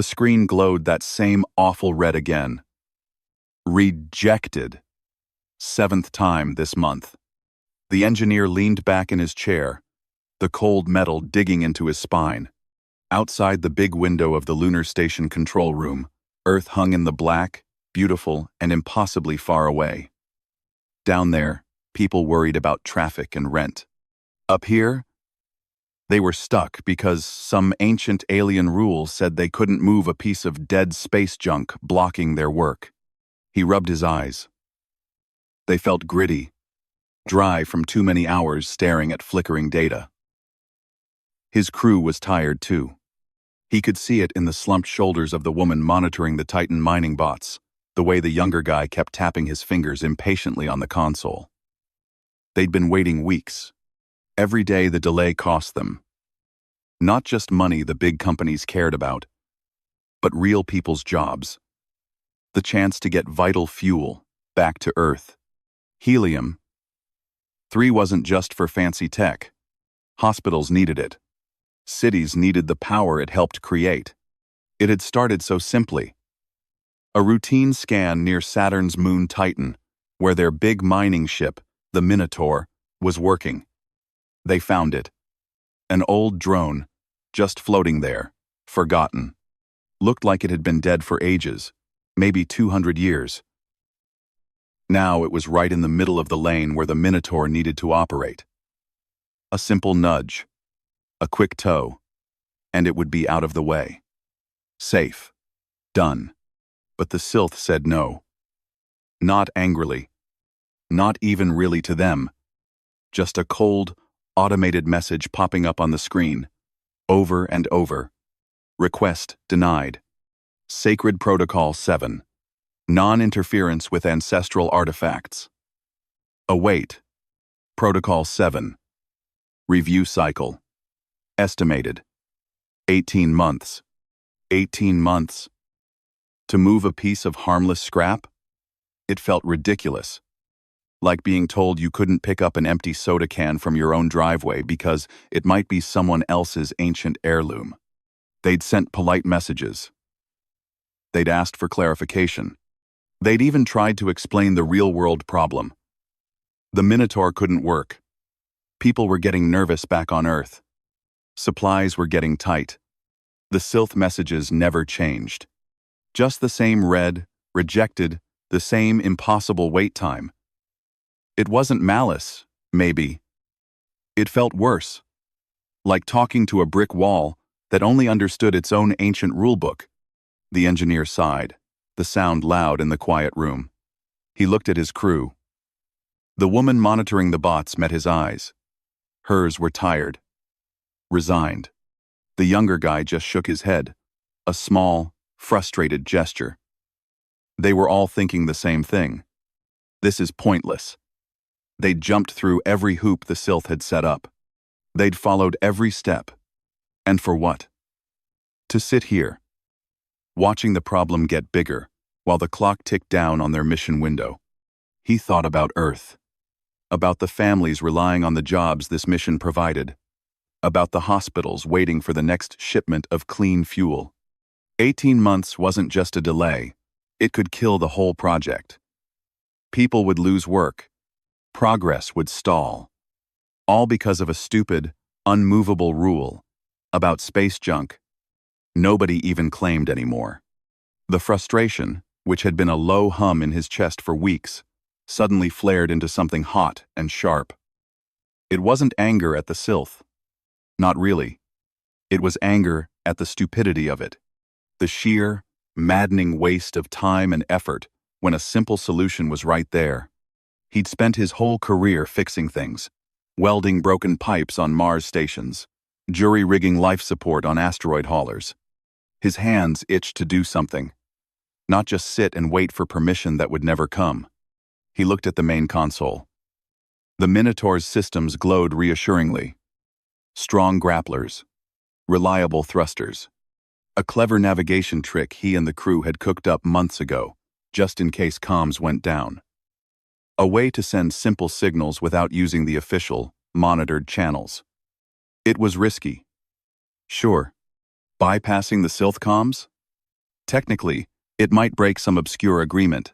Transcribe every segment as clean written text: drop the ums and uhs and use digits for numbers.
The screen glowed that same awful red again. Rejected. 7th time this month. The engineer leaned back in his chair, the cold metal digging into his spine. Outside the big window of the lunar station control room, Earth hung in the black, beautiful, and impossibly far away. Down there, people worried about traffic and rent. Up here, they were stuck because some ancient alien rule said they couldn't move a piece of dead space junk blocking their work. He rubbed his eyes. They felt gritty, dry from too many hours staring at flickering data. His crew was tired too. He could see it in the slumped shoulders of the woman monitoring the Titan mining bots, the way the younger guy kept tapping his fingers impatiently on the console. They'd been waiting weeks. Every day the delay cost them. Not just money the big companies cared about, but real people's jobs. The chance to get vital fuel back to Earth. Helium. 3 wasn't just for fancy tech. Hospitals needed it. Cities needed the power it helped create. It had started so simply. A routine scan near Saturn's moon Titan, where their big mining ship, the Minotaur, was working. They found it. An old drone, just floating there, forgotten. Looked like it had been dead for ages, maybe 200 years. Now it was right in the middle of the lane where the Minotaur needed to operate. A simple nudge, a quick tow, and it would be out of the way. Safe. Done. But the Sylph said no. Not angrily. Not even really to them. Just a cold, automated message popping up on the screen, over and over. Request denied. Sacred Protocol 7. Non-interference with ancestral artifacts. Await. Protocol 7. Review cycle. Estimated. 18 months. 18 months. To move a piece of harmless scrap? It felt ridiculous. Like being told you couldn't pick up an empty soda can from your own driveway because it might be someone else's ancient heirloom. They'd sent polite messages. They'd asked for clarification. They'd even tried to explain the real-world problem. The Minotaur couldn't work. People were getting nervous back on Earth. Supplies were getting tight. The Sylph messages never changed. Just the same read, rejected, the same impossible wait time. It wasn't malice, maybe. It felt worse. Like talking to a brick wall that only understood its own ancient rulebook. The engineer sighed, the sound loud in the quiet room. He looked at his crew. The woman monitoring the bots met his eyes. Hers were tired. Resigned. The younger guy just shook his head, a small, frustrated gesture. They were all thinking the same thing. This is pointless. They'd jumped through every hoop the Sylph had set up. They'd followed every step. And for what? To sit here, watching the problem get bigger, while the clock ticked down on their mission window. He thought about Earth. About the families relying on the jobs this mission provided. About the hospitals waiting for the next shipment of clean fuel. 18 months wasn't just a delay. It could kill the whole project. People would lose work. Progress would stall. All because of a stupid, unmovable rule about space junk nobody even claimed anymore. The frustration, which had been a low hum in his chest for weeks, suddenly flared into something hot and sharp. It wasn't anger at the Sylph. Not really. It was anger at the stupidity of it. The sheer, maddening waste of time and effort when a simple solution was right there. He'd spent his whole career fixing things, welding broken pipes on Mars stations, jury-rigging life support on asteroid haulers. His hands itched to do something, not just sit and wait for permission that would never come. He looked at the main console. The Minotaur's systems glowed reassuringly. Strong grapplers, reliable thrusters. A clever navigation trick he and the crew had cooked up months ago, just in case comms went down. A way to send simple signals without using the official, monitored channels. It was risky. Sure, bypassing the Sylph comms? Technically, it might break some obscure agreement.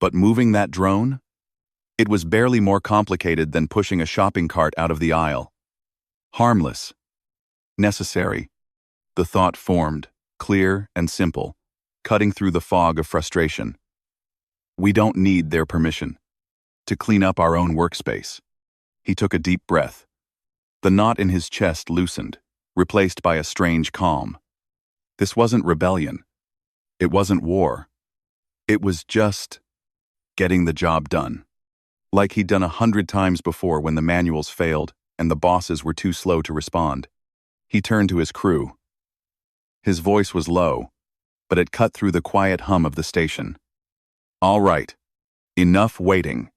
But moving that drone? It was barely more complicated than pushing a shopping cart out of the aisle. Harmless. Necessary. The thought formed, clear and simple, cutting through the fog of frustration. We don't need their permission to clean up our own workspace. He took a deep breath. The knot in his chest loosened, replaced by a strange calm. This wasn't rebellion. It wasn't war. It was just getting the job done. Like he'd done 100 times before when the manuals failed and the bosses were too slow to respond. He turned to his crew. His voice was low, but it cut through the quiet hum of the station. All right. Enough waiting.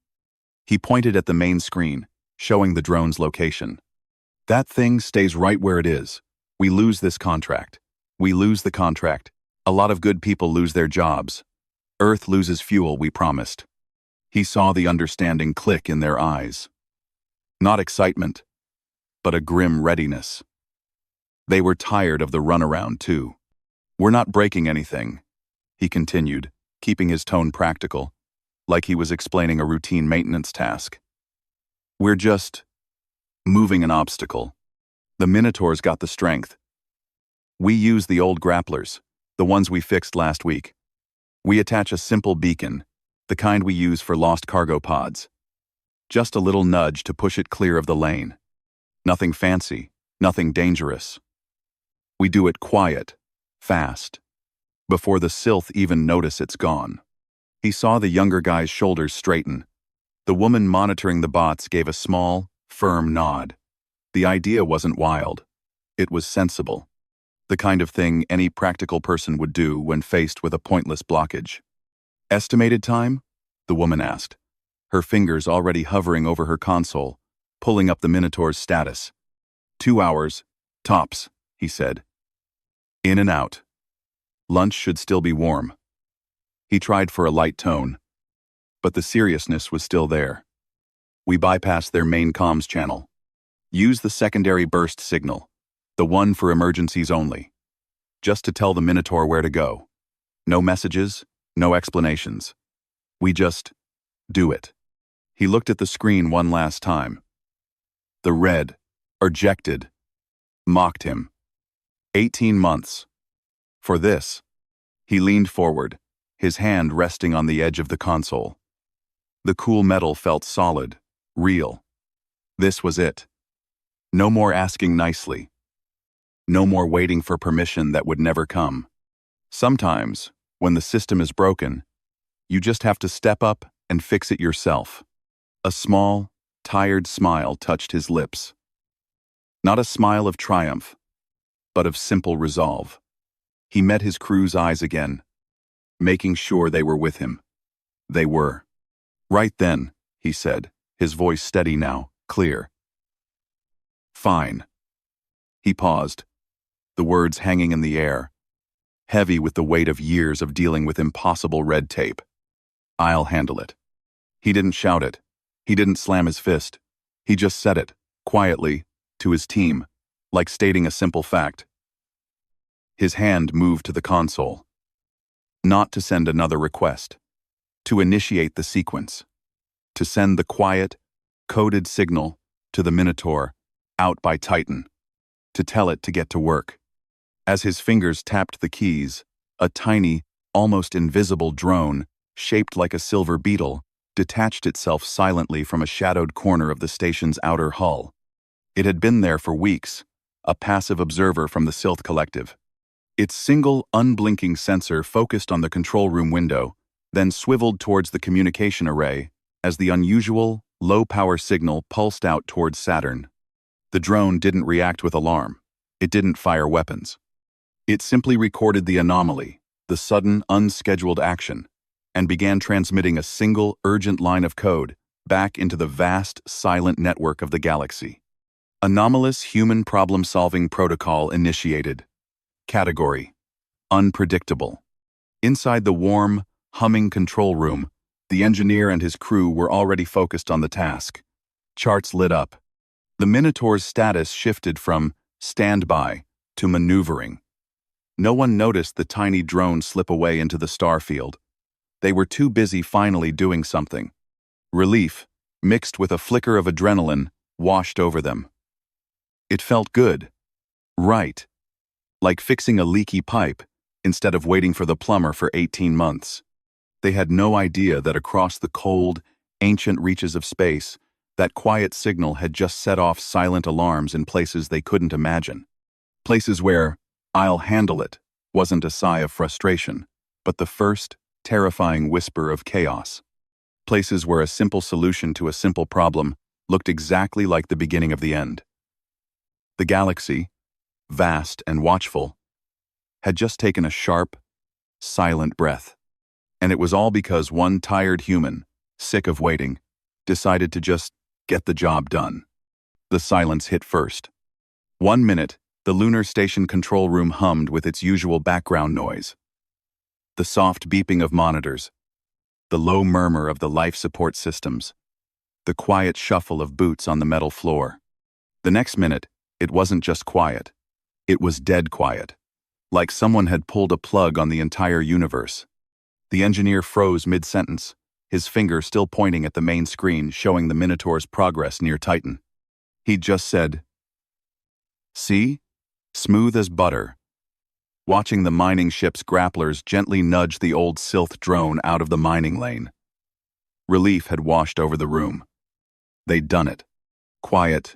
He pointed at the main screen, showing the drone's location. That thing stays right where it is. We lose this contract. We lose the contract. A lot of good people lose their jobs. Earth loses fuel we promised. He saw the understanding click in their eyes. Not excitement, but a grim readiness. They were tired of the runaround, too. We're not breaking anything, he continued, keeping his tone practical, like he was explaining a routine maintenance task. We're just moving an obstacle. The Minotaur's got the strength. We use the old grapplers, the ones we fixed last week. We attach a simple beacon, the kind we use for lost cargo pods. Just a little nudge to push it clear of the lane. Nothing fancy, nothing dangerous. We do it quiet, fast, before the Sylph even notice it's gone. He saw the younger guy's shoulders straighten. The woman monitoring the bots gave a small, firm nod. The idea wasn't wild. It was sensible. The kind of thing any practical person would do when faced with a pointless blockage. Estimated time? The woman asked, her fingers already hovering over her console, pulling up the Minotaur's status. 2 hours, tops, he said. In and out. Lunch should still be warm. He tried for a light tone, but the seriousness was still there. We bypassed their main comms channel. Use the secondary burst signal, the one for emergencies only. Just to tell the Minotaur where to go. No messages, no explanations. We just do it. He looked at the screen one last time. The red, ejected, mocked him. 18 months. For this. He leaned forward, his hand resting on the edge of the console. The cool metal felt solid, real. This was it. No more asking nicely. No more waiting for permission that would never come. Sometimes, when the system is broken, you just have to step up and fix it yourself. A small, tired smile touched his lips. Not a smile of triumph, but of simple resolve. He met his crew's eyes again, making sure they were with him. They were. Right then, he said, his voice steady now, clear. Fine. He paused, the words hanging in the air, heavy with the weight of years of dealing with impossible red tape. I'll handle it. He didn't shout it. He didn't slam his fist. He just said it, quietly, to his team, like stating a simple fact. His hand moved to the console. Not to send another request. To initiate the sequence. To send the quiet, coded signal to the Minotaur, out by Titan. To tell it to get to work. As his fingers tapped the keys, a tiny, almost invisible drone, shaped like a silver beetle, detached itself silently from a shadowed corner of the station's outer hull. It had been there for weeks, a passive observer from the Sylph Collective. Its single, unblinking sensor focused on the control room window, then swiveled towards the communication array as the unusual, low-power signal pulsed out towards Saturn. The drone didn't react with alarm. It didn't fire weapons. It simply recorded the anomaly, the sudden, unscheduled action, and began transmitting a single, urgent line of code back into the vast, silent network of the galaxy. Anomalous human problem-solving protocol initiated. Category: unpredictable. Inside the warm, humming control room, the engineer and his crew were already focused on the task. Charts lit up. The Minotaur's status shifted from standby to maneuvering. No one noticed the tiny drone slip away into the star field. They were too busy finally doing something. Relief, mixed with a flicker of adrenaline, washed over them. It felt good. Right. Like fixing a leaky pipe, instead of waiting for the plumber for 18 months. They had no idea that across the cold, ancient reaches of space, that quiet signal had just set off silent alarms in places they couldn't imagine. Places where, "I'll handle it," wasn't a sigh of frustration, but the first, terrifying whisper of chaos. Places where a simple solution to a simple problem looked exactly like the beginning of the end. The galaxy, vast and watchful, had just taken a sharp, silent breath. And it was all because one tired human, sick of waiting, decided to just get the job done. The silence hit first. 1 minute, the lunar station control room hummed with its usual background noise. The soft beeping of monitors, the low murmur of the life support systems, the quiet shuffle of boots on the metal floor. The next minute, it wasn't just quiet. It was dead quiet, like someone had pulled a plug on the entire universe. The engineer froze mid-sentence, his finger still pointing at the main screen showing the Minotaur's progress near Titan. He'd just said, "See? Smooth as butter." Watching the mining ship's grapplers gently nudge the old Silth drone out of the mining lane. Relief had washed over the room. They'd done it. Quiet,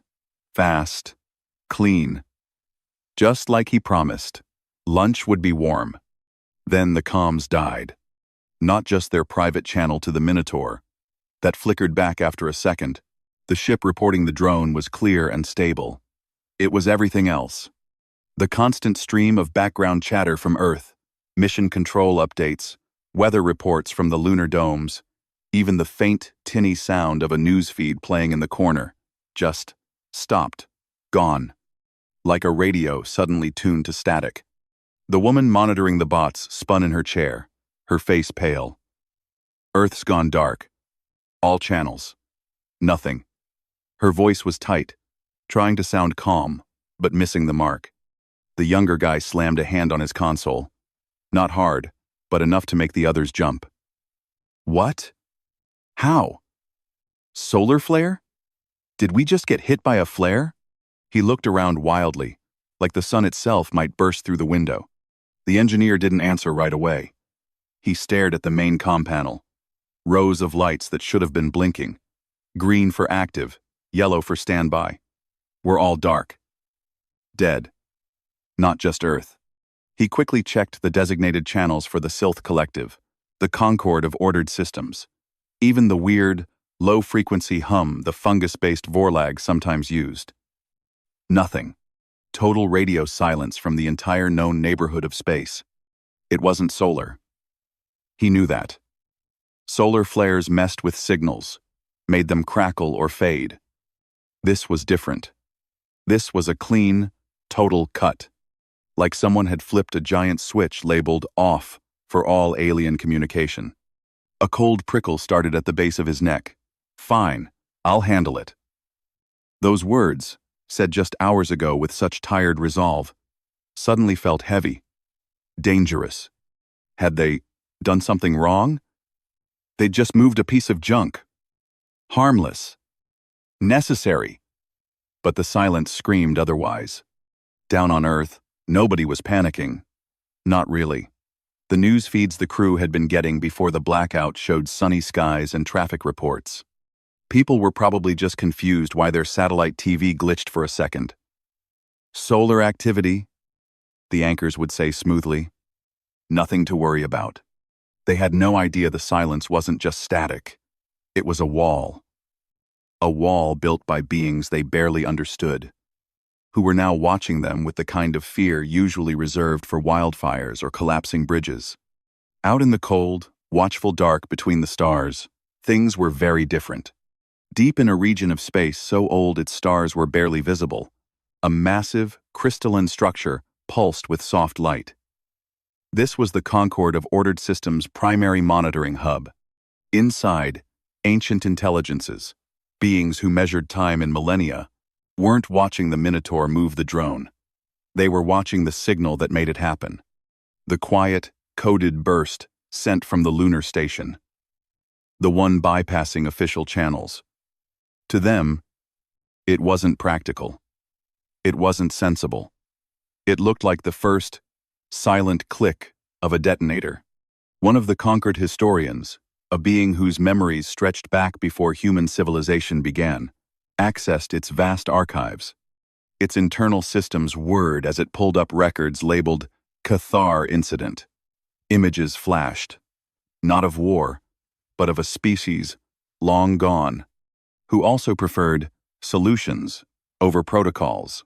fast, clean. Just like he promised. Lunch would be warm. Then the comms died. Not just their private channel to the Minotaur. That flickered back after a second. The ship reporting the drone was clear and stable. It was everything else. The constant stream of background chatter from Earth, mission control updates, weather reports from the lunar domes, even the faint, tinny sound of a newsfeed playing in the corner, just stopped, gone, like a radio suddenly tuned to static. The woman monitoring the bots spun in her chair, her face pale. Earth's gone dark. All channels. Nothing. Her voice was tight, trying to sound calm, but missing the mark. The younger guy slammed a hand on his console. Not hard, but enough to make the others jump. What? How? Solar flare? Did we just get hit by a flare? He looked around wildly, like the sun itself might burst through the window. The engineer didn't answer right away. He stared at the main comm panel. Rows of lights that should have been blinking. Green for active, yellow for standby. Were all dark. Dead. Not just Earth. He quickly checked the designated channels for the Silth Collective, the concord of ordered systems. Even the weird, low-frequency hum the fungus-based Vorlag sometimes used. Nothing. Total radio silence from the entire known neighborhood of space. It wasn't solar. He knew that. Solar flares messed with signals, made them crackle or fade. This was different. This was a clean, total cut. Like someone had flipped a giant switch labeled "off" for all alien communication. A cold prickle started at the base of his neck. "Fine, I'll handle it." Those words, said just hours ago with such tired resolve, suddenly felt heavy, dangerous. Had they done something wrong? They'd just moved a piece of junk. Harmless. Necessary. But the silence screamed otherwise. Down on Earth, nobody was panicking. Not really. The news feeds the crew had been getting before the blackout showed sunny skies and traffic reports. People were probably just confused why their satellite TV glitched for a second. Solar activity, the anchors would say smoothly. Nothing to worry about. They had no idea the silence wasn't just static. It was a wall. A wall built by beings they barely understood, who were now watching them with the kind of fear usually reserved for wildfires or collapsing bridges. Out in the cold, watchful dark between the stars, things were very different. Deep in a region of space so old its stars were barely visible, a massive, crystalline structure pulsed with soft light. This was the concord of ordered systems' primary monitoring hub. Inside, ancient intelligences, beings who measured time in millennia, weren't watching the Minotaur move the drone. They were watching the signal that made it happen. The quiet, coded burst sent from the lunar station. The one bypassing official channels. To them, it wasn't practical. It wasn't sensible. It looked like the first, silent click of a detonator. One of the conquered historians, a being whose memories stretched back before human civilization began, accessed its vast archives. Its internal systems whirred as it pulled up records labeled Cathar Incident. Images flashed, not of war, but of a species long gone, who also preferred solutions over protocols.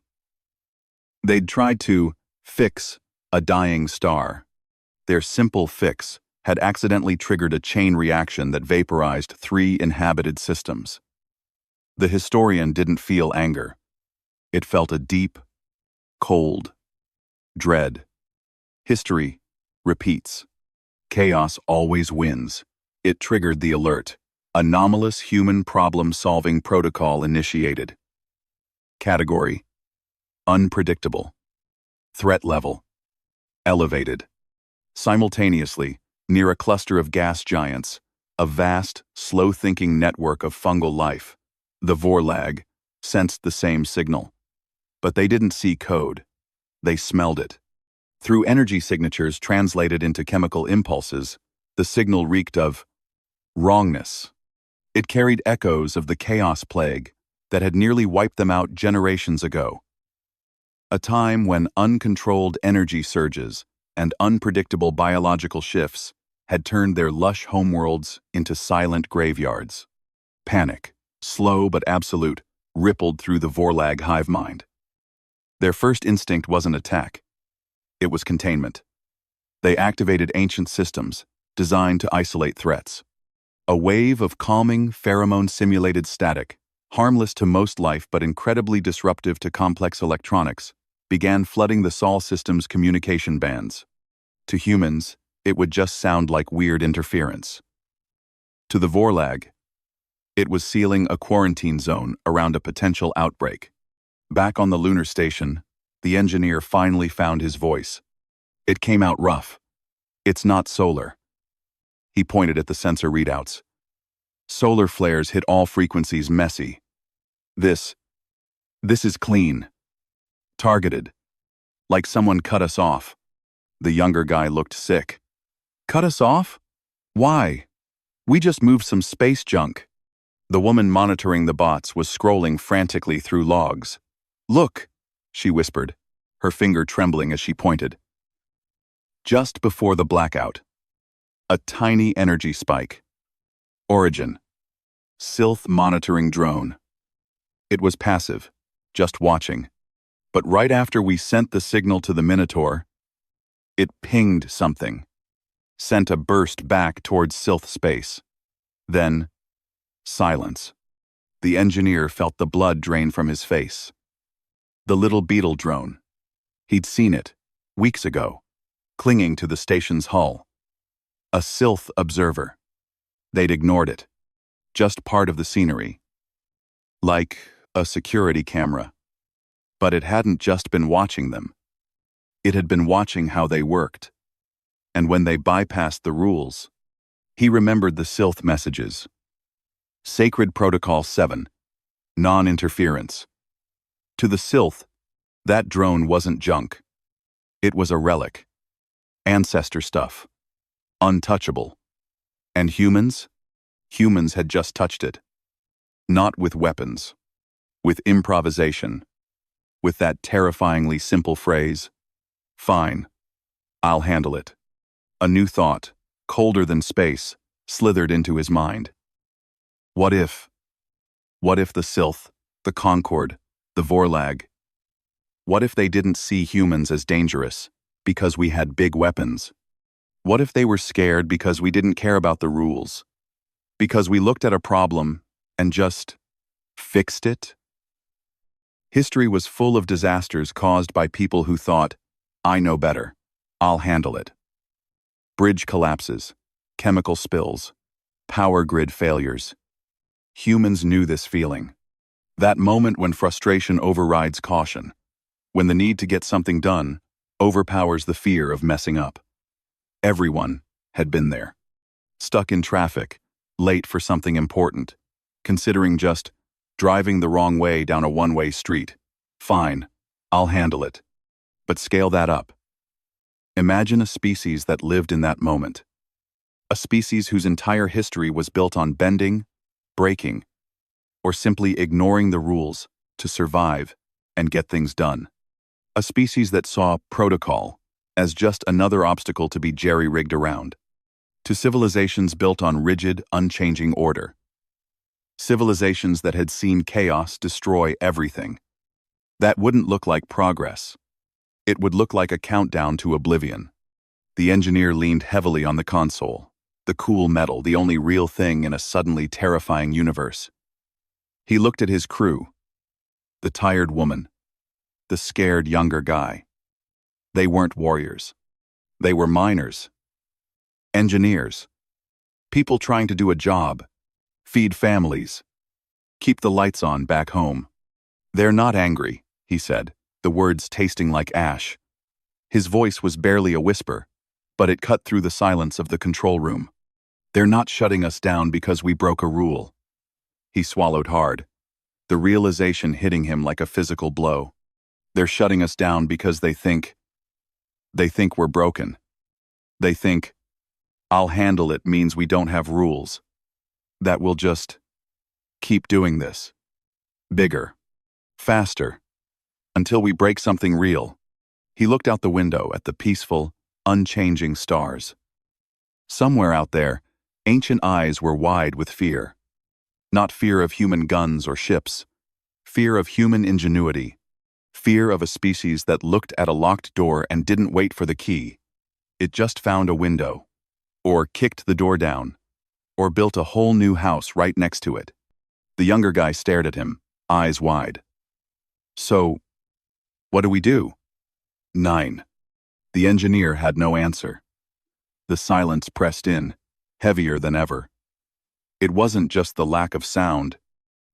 They'd tried to fix a dying star. Their simple fix had accidentally triggered a chain reaction that vaporized 3 inhabited systems. The historian didn't feel anger. It felt a deep, cold dread. History repeats. Chaos always wins. It triggered the alert. Anomalous human problem-solving protocol initiated. Category: unpredictable. Threat level: elevated. Simultaneously, near a cluster of gas giants, a vast, slow-thinking network of fungal life, the Vorlag, sensed the same signal. But they didn't see code. They smelled it. Through energy signatures translated into chemical impulses, the signal reeked of wrongness. It carried echoes of the chaos plague that had nearly wiped them out generations ago. A time when uncontrolled energy surges and unpredictable biological shifts had turned their lush homeworlds into silent graveyards. Panic, slow but absolute, rippled through the Vorlag hive mind. Their first instinct wasn't attack. It was containment. They activated ancient systems designed to isolate threats. A wave of calming, pheromone-simulated static, harmless to most life but incredibly disruptive to complex electronics, began flooding the Sol system's communication bands. To humans, it would just sound like weird interference. To the Vorlag, it was sealing a quarantine zone around a potential outbreak. Back on the lunar station, the engineer finally found his voice. It came out rough. It's not solar. He pointed at the sensor readouts. Solar flares hit all frequencies messy. This is clean. Targeted. Like someone cut us off. The younger guy looked sick. Cut us off? Why? We just moved some space junk. The woman monitoring the bots was scrolling frantically through logs. Look, she whispered, her finger trembling as she pointed. Just before the blackout. A tiny energy spike. Origin. Sylph monitoring drone. It was passive, just watching. But right after we sent the signal to the Minotaur, it pinged something. Sent a burst back towards Sylph space. Then, silence. The engineer felt the blood drain from his face. The little beetle drone. He'd seen it, weeks ago, clinging to the station's hull. A Sylph observer. They'd ignored it. Just part of the scenery. Like a security camera. But it hadn't just been watching them. It had been watching how they worked. And when they bypassed the rules, he remembered the Sylph messages. Sacred Protocol 7. Non-interference. To the Sylph, that drone wasn't junk. It was a relic. Ancestor stuff. Untouchable. And humans? Humans had just touched it. Not with weapons. With improvisation. With that terrifyingly simple phrase, "Fine, I'll handle it." A new thought, colder than space, slithered into his mind. What if? What if the Sylph, the Concord, the Vorlag? What if they didn't see humans as dangerous because we had big weapons? What if they were scared because we didn't care about the rules? Because we looked at a problem and just fixed it? History was full of disasters caused by people who thought, I know better, I'll handle it. Bridge collapses, chemical spills, power grid failures. Humans knew this feeling. That moment when frustration overrides caution, when the need to get something done overpowers the fear of messing up. Everyone had been there. Stuck in traffic, late for something important, considering just driving the wrong way down a one-way street. Fine, I'll handle it. But scale that up. Imagine a species that lived in that moment. A species whose entire history was built on bending, breaking, or simply ignoring the rules to survive and get things done. A species that saw protocol as just another obstacle to be jerry-rigged around. To civilizations built on rigid, unchanging order. Civilizations that had seen chaos destroy everything. That wouldn't look like progress. It would look like a countdown to oblivion. The engineer leaned heavily on the console, the cool metal, the only real thing in a suddenly terrifying universe. He looked at his crew, the tired woman, the scared younger guy. They weren't warriors. They were miners. Engineers. People trying to do a job, feed families, keep the lights on back home. They're not angry, he said, the words tasting like ash. His voice was barely a whisper, but it cut through the silence of the control room. They're not shutting us down because we broke a rule. He swallowed hard, the realization hitting him like a physical blow. They're shutting us down because they think we're broken. They think, I'll handle it means we don't have rules. That we'll just keep doing this. Bigger. Faster. Until we break something real. He looked out the window at the peaceful, unchanging stars. Somewhere out there, ancient eyes were wide with fear. Not fear of human guns or ships. Fear of human ingenuity. Fear of a species that looked at a locked door and didn't wait for the key. It just found a window. Or kicked the door down. Or built a whole new house right next to it. The younger guy stared at him, eyes wide. So, what do we do? 9. The engineer had no answer. The silence pressed in, heavier than ever. It wasn't just the lack of sound.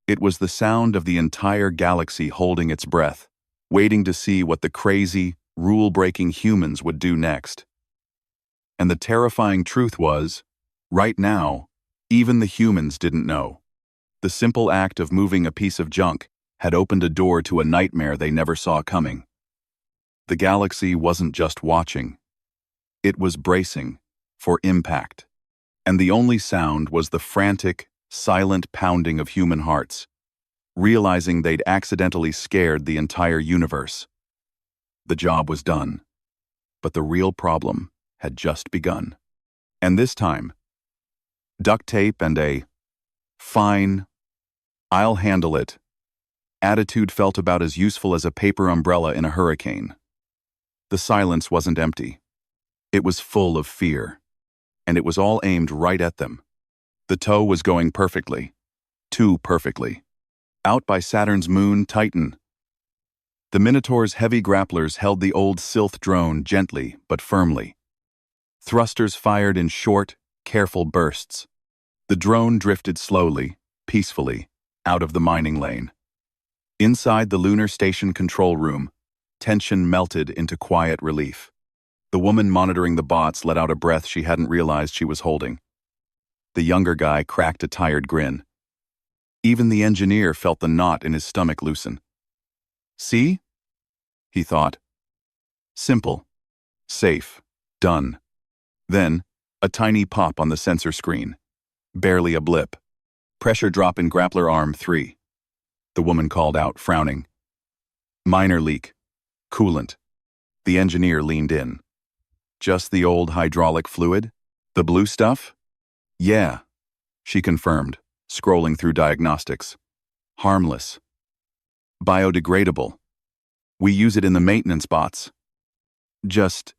It was the sound of the entire galaxy holding its breath, waiting to see what the crazy, rule-breaking humans would do next. And the terrifying truth was, right now, even the humans didn't know. The simple act of moving a piece of junk had opened a door to a nightmare they never saw coming. The galaxy wasn't just watching. It was bracing for impact. And the only sound was the frantic, silent pounding of human hearts, realizing they'd accidentally scared the entire universe. The job was done. But the real problem had just begun. And this time, duct tape and a fine, I'll handle it attitude felt about as useful as a paper umbrella in a hurricane. The silence wasn't empty. It was full of fear, and it was all aimed right at them. The tow was going perfectly, too perfectly. Out by Saturn's moon, Titan. The Minotaur's heavy grapplers held the old Sylph drone gently but firmly. Thrusters fired in short, careful bursts. The drone drifted slowly, peacefully, out of the mining lane. Inside the lunar station control room, tension melted into quiet relief. The woman monitoring the bots let out a breath she hadn't realized she was holding. The younger guy cracked a tired grin. Even the engineer felt the knot in his stomach loosen. See? He thought. Simple. Safe. Done. Then, a tiny pop on the sensor screen. Barely a blip. Pressure drop in grappler arm 3. The woman called out, frowning. Minor leak. Coolant. The engineer leaned in. Just the old hydraulic fluid? The blue stuff? Yeah, she confirmed, scrolling through diagnostics. Harmless. Biodegradable. We use it in the maintenance bots. Just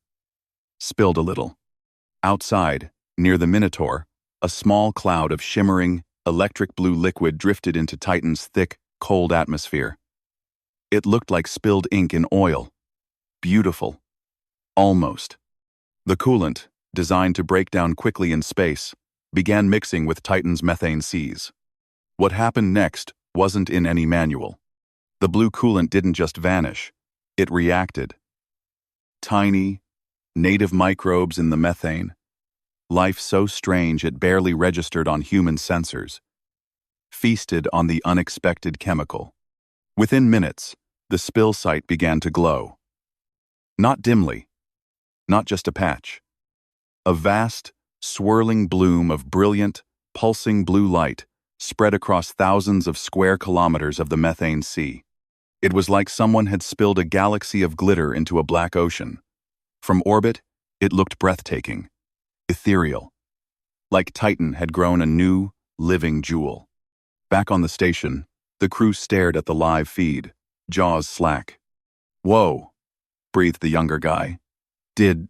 spilled a little. Outside, near the Minotaur, a small cloud of shimmering, electric blue liquid drifted into Titan's thick, cold atmosphere. It looked like spilled ink in oil. Beautiful. Almost. The coolant, designed to break down quickly in space, began mixing with Titan's methane seas. What happened next wasn't in any manual. The blue coolant didn't just vanish. It reacted. Tiny, native microbes in the methane, life so strange it barely registered on human sensors, feasted on the unexpected chemical. Within minutes, the spill site began to glow. Not dimly, not just a patch. A vast, swirling bloom of brilliant, pulsing blue light spread across thousands of square kilometers of the methane sea. It was like someone had spilled a galaxy of glitter into a black ocean. From orbit, it looked breathtaking, ethereal, like Titan had grown a new, living jewel. Back on the station, the crew stared at the live feed, jaws slack. "Whoa," breathed the younger guy. Did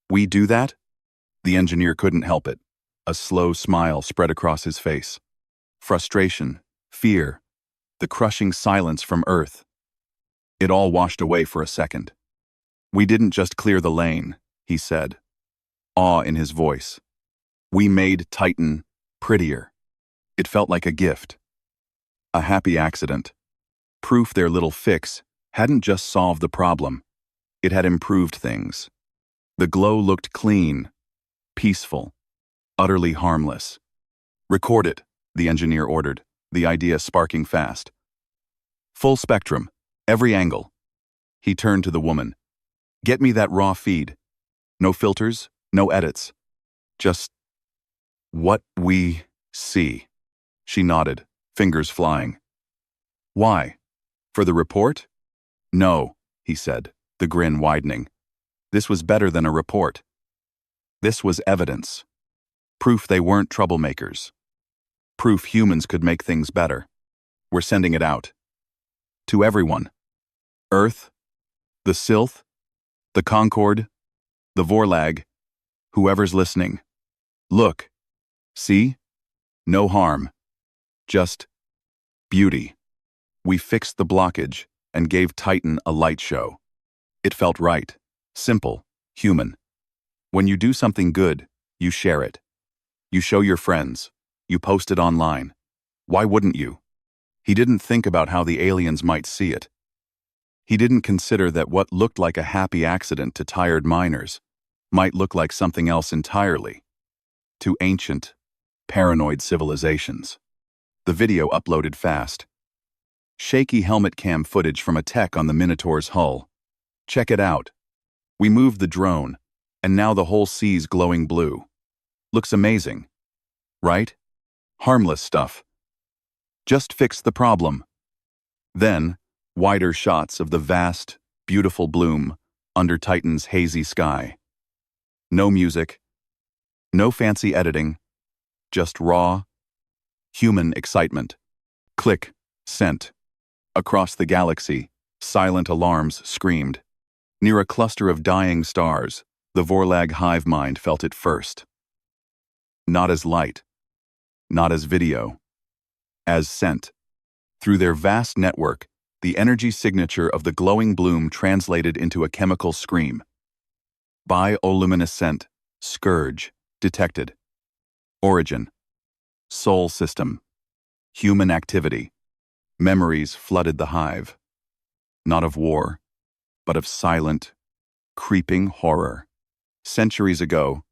we do that?" The engineer couldn't help it. A slow smile spread across his face. Frustration, fear, the crushing silence from Earth. It all washed away for a second. "We didn't just clear the lane," he said, awe in his voice. "We made Titan prettier." It felt like a gift. A happy accident. Proof their little fix hadn't just solved the problem. It had improved things. The glow looked clean, peaceful, utterly harmless. "Record it," the engineer ordered, the idea sparking fast. "Full spectrum, every angle." He turned to the woman. "Get me that raw feed. No filters, no edits. Just what we see." She nodded, fingers flying. "Why? For the report?" "No," he said, the grin widening. "This was better than a report. This was evidence. Proof they weren't troublemakers. Proof humans could make things better. We're sending it out. To everyone. Earth, the Sylph, the Concord, the Vorlag, whoever's listening. Look. See? No harm. Just beauty. We fixed the blockage and gave Titan a light show. It felt right, simple, human. When you do something good, you share it. You show your friends. You post it online. Why wouldn't you? He didn't think about how the aliens might see it. He didn't consider that what looked like a happy accident to tired miners might look like something else entirely. To ancient, paranoid civilizations. The video uploaded fast. Shaky helmet cam footage from a tech on the Minotaur's hull. "Check it out. We moved the drone, and now the whole sea's glowing blue. Looks amazing. Right? Harmless stuff. Just fix the problem." Then, wider shots of the vast, beautiful bloom under Titan's hazy sky. No music. No fancy editing. Just raw, human excitement. Click, sent. Across the galaxy, silent alarms screamed. Near a cluster of dying stars, the Vorlag hive mind felt it first. Not as light, not as video, as scent. Through their vast network, the energy signature of the glowing bloom translated into a chemical scream. Bioluminescent, scourge, detected. Origin, soul system, human activity. Memories flooded the hive. Not of war, but of silent, creeping horror. Centuries ago,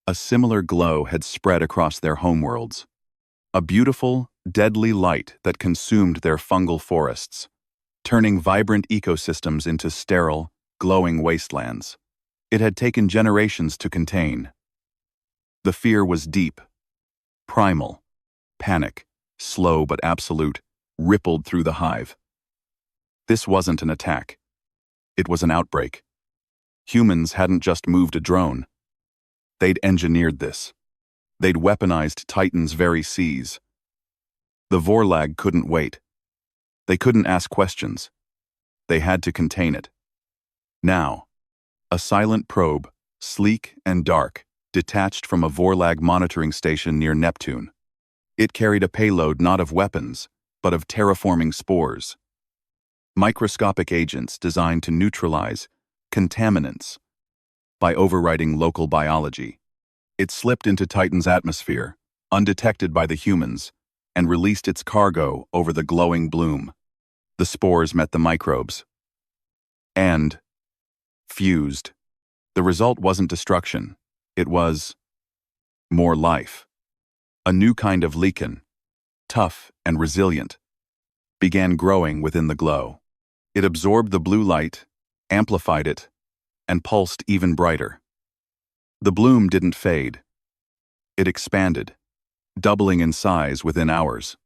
a similar glow had spread across their homeworlds. A beautiful, deadly light that consumed their fungal forests, turning vibrant ecosystems into sterile, glowing wastelands. It had taken generations to contain. The fear was deep, primal. Panic, slow but absolute, rippled through the hive. This wasn't an attack. It was an outbreak. Humans hadn't just moved a drone. They'd engineered this. They'd weaponized Titan's very seas. The Vorlag couldn't wait. They couldn't ask questions. They had to contain it. Now, a silent probe, sleek and dark, detached from a Vorlag monitoring station near Neptune. It carried a payload not of weapons, but of terraforming spores. Microscopic agents designed to neutralize contaminants by overriding local biology. It slipped into Titan's atmosphere, undetected by the humans, and released its cargo over the glowing bloom. The spores met the microbes. And fused. The result wasn't destruction. It was more life. A new kind of lichen, tough and resilient, began growing within the glow. It absorbed the blue light, amplified it, and pulsed even brighter. The bloom didn't fade. It expanded, doubling in size within hours.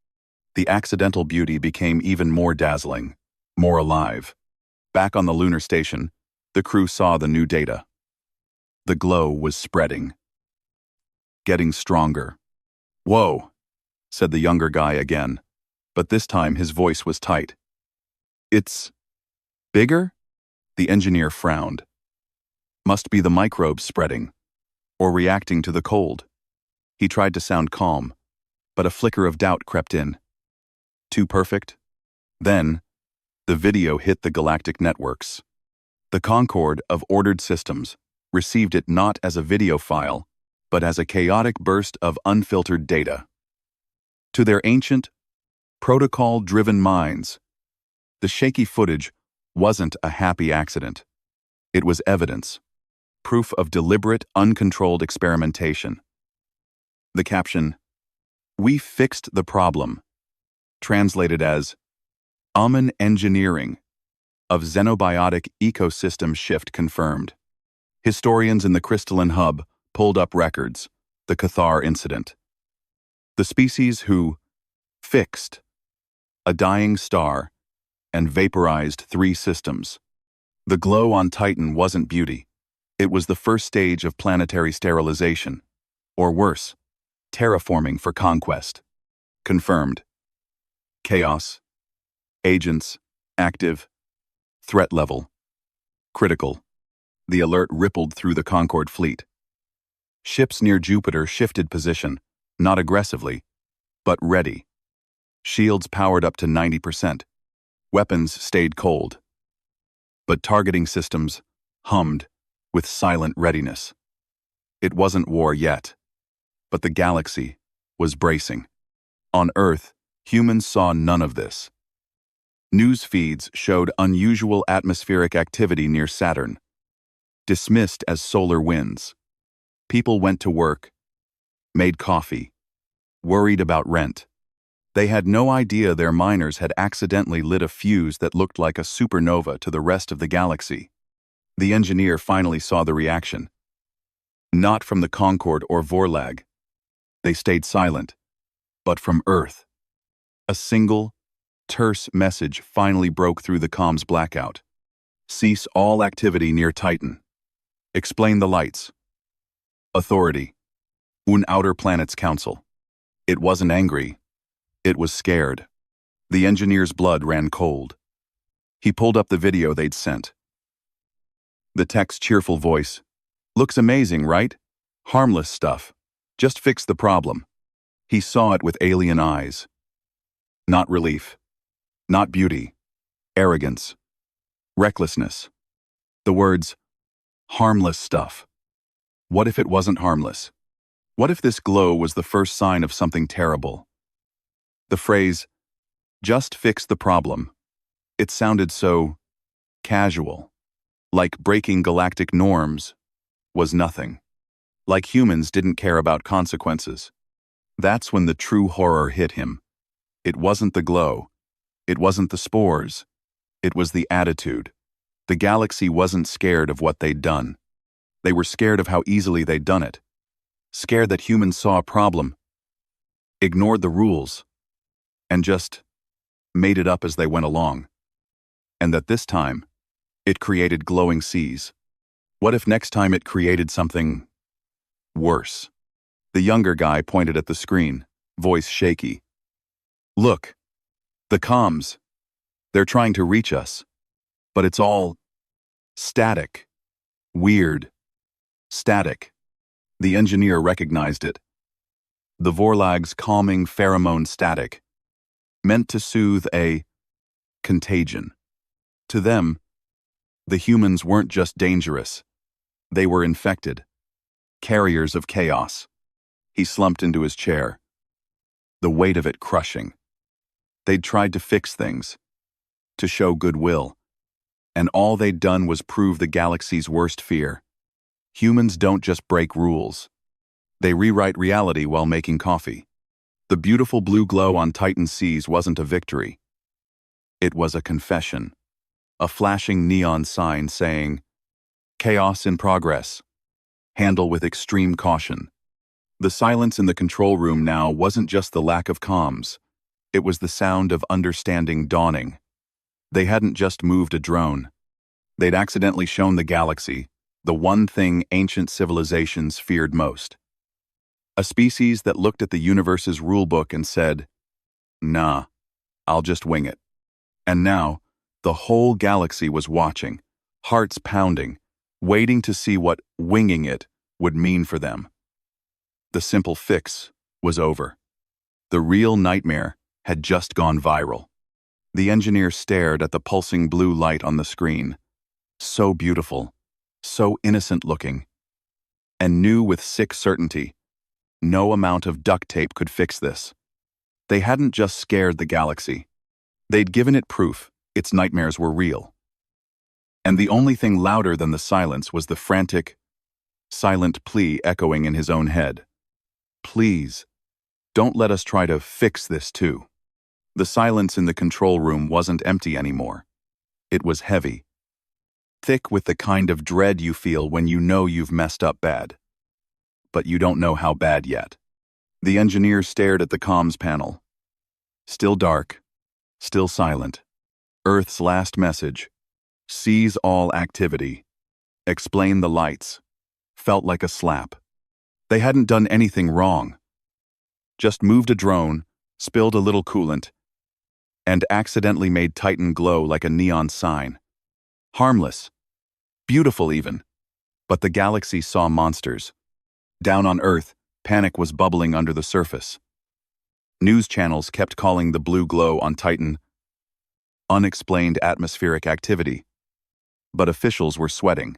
The accidental beauty became even more dazzling, more alive. Back on the lunar station, the crew saw the new data. The glow was spreading, getting stronger. "Whoa," said the younger guy again, but this time his voice was tight. "It's bigger?" The engineer frowned. Must be the microbes spreading, or reacting to the cold. He tried to sound calm, but a flicker of doubt crept in. Too perfect? Then, the video hit the galactic networks. The Concord of ordered systems received it not as a video file, but as a chaotic burst of unfiltered data. To their ancient, protocol-driven minds, the shaky footage wasn't a happy accident. It was evidence, proof of deliberate, uncontrolled experimentation. The caption, "We fixed the problem," translated as Omen engineering of xenobiotic ecosystem shift confirmed. Historians in the crystalline hub pulled up records, the Cathar incident. The species who fixed a dying star and vaporized 3 systems. The glow on Titan wasn't beauty. It was the first stage of planetary sterilization, or worse, terraforming for conquest. Confirmed. Chaos. Agents. Active. Threat level. Critical. The alert rippled through the Concord fleet. Ships near Jupiter shifted position, not aggressively, but ready. Shields powered up to 90%. Weapons stayed cold. But targeting systems hummed with silent readiness. It wasn't war yet, but the galaxy was bracing. On Earth, humans saw none of this. News feeds showed unusual atmospheric activity near Saturn, dismissed as solar winds. People went to work, made coffee, worried about rent. They had no idea their miners had accidentally lit a fuse that looked like a supernova to the rest of the galaxy. The engineer finally saw the reaction. Not from the Concord or Vorlag. They stayed silent, but from Earth. A single, terse message finally broke through the comms blackout. Cease all activity near Titan. Explain the lights. Authority. Un Outer Planets Council. It wasn't angry. It was scared. The engineer's blood ran cold. He pulled up the video they'd sent. The tech's cheerful voice. "Looks amazing, right? Harmless stuff. Just fix the problem." He saw it with alien eyes. Not relief. Not beauty. Arrogance. Recklessness. The words, harmless stuff. What if it wasn't harmless? What if this glow was the first sign of something terrible? The phrase, "just fix the problem," it sounded so casual, like breaking galactic norms was nothing, like humans didn't care about consequences. That's when the true horror hit him. It wasn't the glow. It wasn't the spores. It was the attitude. The galaxy wasn't scared of what they'd done. They were scared of how easily they'd done it. Scared that humans saw a problem, ignored the rules, and just made it up as they went along. And that this time, it created glowing seas. What if next time it created something worse? The younger guy pointed at the screen, voice shaky. "Look, the comms. They're trying to reach us, but it's all static. Weird. Static." The engineer recognized it. The Vorlag's calming pheromone static, meant to soothe a contagion. To them, the humans weren't just dangerous. They were infected. Carriers of chaos. He slumped into his chair, the weight of it crushing. They'd tried to fix things, to show goodwill, And all they'd done was prove the galaxy's worst fear. Humans don't just break rules. They rewrite reality while making coffee. The beautiful blue glow on Titan's seas wasn't a victory. It was a confession. A flashing neon sign saying, "Chaos in progress. Handle with extreme caution." The silence in the control room now wasn't just the lack of comms. It was the sound of understanding dawning. They hadn't just moved a drone. They'd accidentally shown the galaxy the one thing ancient civilizations feared most. A species that looked at the universe's rulebook and said, "Nah, I'll just wing it." And now, the whole galaxy was watching, hearts pounding, waiting to see what winging it would mean for them. The simple fix was over. The real nightmare had just gone viral. The engineer stared at the pulsing blue light on the screen. So beautiful, so innocent-looking, and knew with sick certainty, no amount of duct tape could fix this. They hadn't just scared the galaxy. They'd given it proof its nightmares were real. And the only thing louder than the silence was the frantic, silent plea echoing in his own head. "Please, don't let us try to fix this too." The silence in the control room wasn't empty anymore. It was heavy, thick with the kind of dread you feel when you know you've messed up bad. But you don't know how bad yet. The engineer stared at the comms panel. Still dark, still silent. Earth's last message. Seize all activity. Explain the lights. Felt like a slap. They hadn't done anything wrong. Just moved a drone, spilled a little coolant, and accidentally made Titan glow like a neon sign. Harmless. Beautiful even. But the galaxy saw monsters. Down on Earth, panic was bubbling under the surface. News channels kept calling the blue glow on Titan unexplained atmospheric activity. But officials were sweating.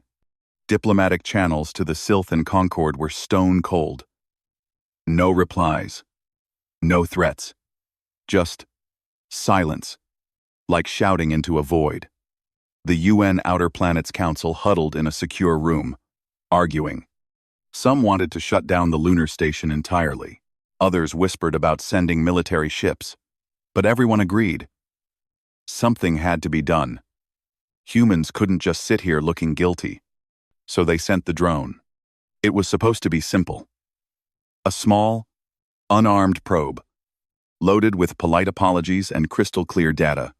Diplomatic channels to the Sylph and Concord were stone cold. No replies. No threats. Just silence, like shouting into a void. The UN Outer Planets Council huddled in a secure room, arguing. Some wanted to shut down the lunar station entirely. Others whispered about sending military ships. But everyone agreed. Something had to be done. Humans couldn't just sit here looking guilty. So they sent the drone. It was supposed to be simple. A small, unarmed probe, loaded with polite apologies and crystal-clear data.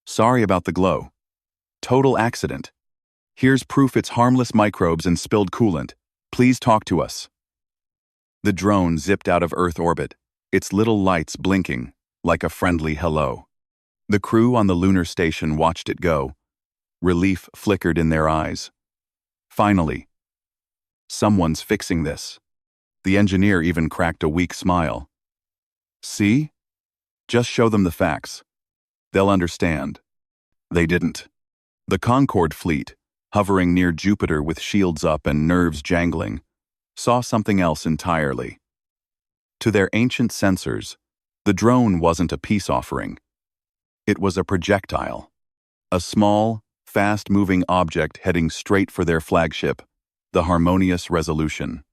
"Sorry about the glow. Total accident. Here's proof it's harmless microbes and spilled coolant. Please talk to us." The drone zipped out of Earth orbit, its little lights blinking like a friendly hello. The crew on the lunar station watched it go. Relief flickered in their eyes. Finally, someone's fixing this. The engineer even cracked a weak smile. "See? Just show them the facts. They'll understand." They didn't. The Concorde fleet, hovering near Jupiter with shields up and nerves jangling, saw something else entirely. To their ancient sensors, the drone wasn't a peace offering. It was a projectile. A small, fast-moving object heading straight for their flagship, the Harmonious Resolution.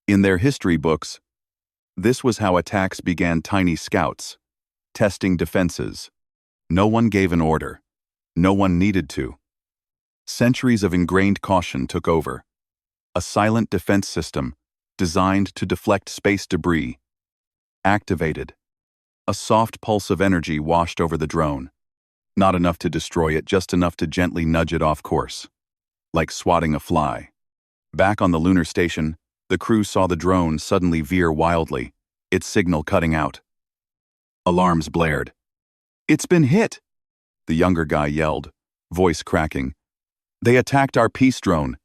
In their history books, this was how attacks began: tiny scouts, testing defenses. No one gave an order. No one needed to. Centuries of ingrained caution took over. A silent defense system designed to deflect space debris. Activated. A soft pulse of energy washed over the drone. Not enough to destroy it, just enough to gently nudge it off course. Like swatting a fly. Back on the lunar station, the crew saw the drone suddenly veer wildly, its signal cutting out. Alarms blared. "It's been hit!" the younger guy yelled, voice cracking. "They attacked our peace drone."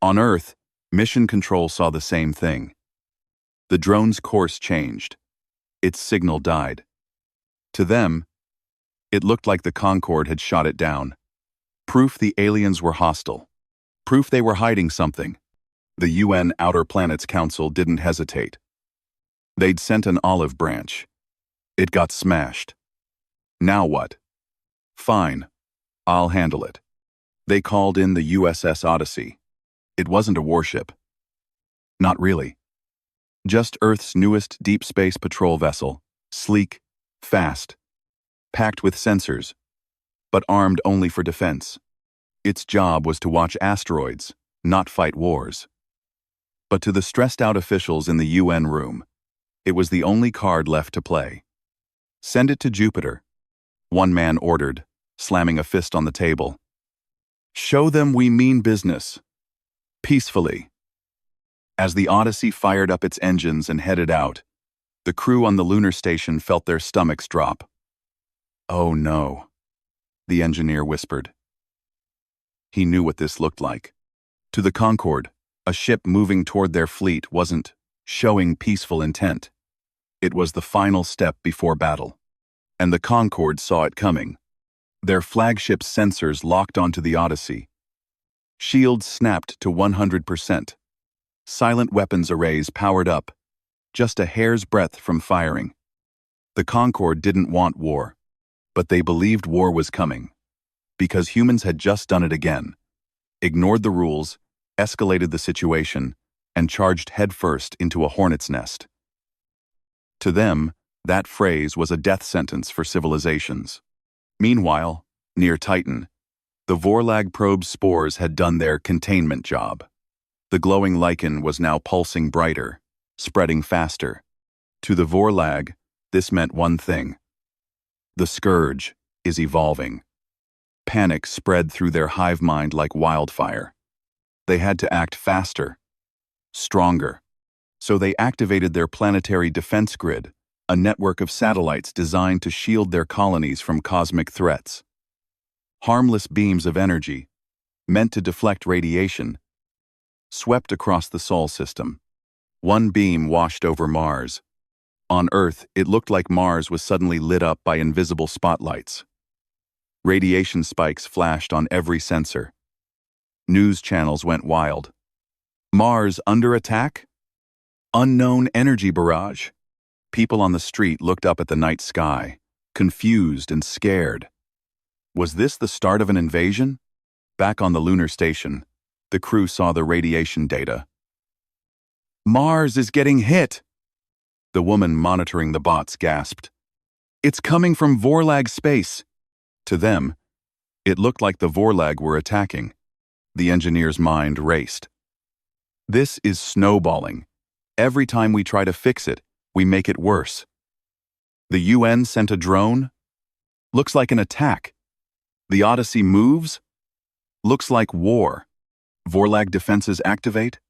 On Earth, Mission Control saw the same thing. The drone's course changed. Its signal died. To them, it looked like the Concorde had shot it down. Proof the aliens were hostile. Proof they were hiding something. The UN Outer Planets Council didn't hesitate. They'd sent an olive branch. It got smashed. Now what? Fine, I'll handle it. They called in the USS Odyssey. It wasn't a warship. Not really. Just Earth's newest deep space patrol vessel, sleek, fast, packed with sensors, but armed only for defense. Its job was to watch asteroids, not fight wars. But to the stressed-out officials in the UN room, it was the only card left to play. Send it to Jupiter, one man ordered, slamming a fist on the table. Show them we mean business. Peacefully. As the Odyssey fired up its engines and headed out, the crew on the lunar station felt their stomachs drop. "Oh no," the engineer whispered. He knew what this looked like. To the Concorde, a ship moving toward their fleet wasn't showing peaceful intent. It was the final step before battle. And the Concorde saw it coming. Their flagship's sensors locked onto the Odyssey. Shields snapped to 100%. Silent weapons arrays powered up, just a hair's breadth from firing. The Concorde didn't want war, but they believed war was coming. Because humans had just done it again. Ignored the rules, escalated the situation, and charged headfirst into a hornet's nest. To them, that phrase was a death sentence for civilizations. Meanwhile, near Titan, the Vorlag probe's spores had done their containment job. The glowing lichen was now pulsing brighter, spreading faster. To the Vorlag, this meant one thing. The scourge is evolving. Panic spread through their hive mind like wildfire. They had to act faster, stronger. So they activated their planetary defense grid, a network of satellites designed to shield their colonies from cosmic threats. Harmless beams of energy, meant to deflect radiation, swept across the Sol system. One beam washed over Mars. On Earth, it looked like Mars was suddenly lit up by invisible spotlights. Radiation spikes flashed on every sensor. News channels went wild. Mars under attack? Unknown energy barrage. People on the street looked up at the night sky, confused and scared. Was this the start of an invasion? Back on the lunar station, the crew saw the radiation data. "Mars is getting hit!" The woman monitoring the bots gasped. "It's coming from Vorlag space." To them, it looked like the Vorlag were attacking. The engineer's mind raced. This is snowballing. Every time we try to fix it, we make it worse. The UN sent a drone? Looks like an attack. The Odyssey moves? Looks like war. Vorlag defenses activate?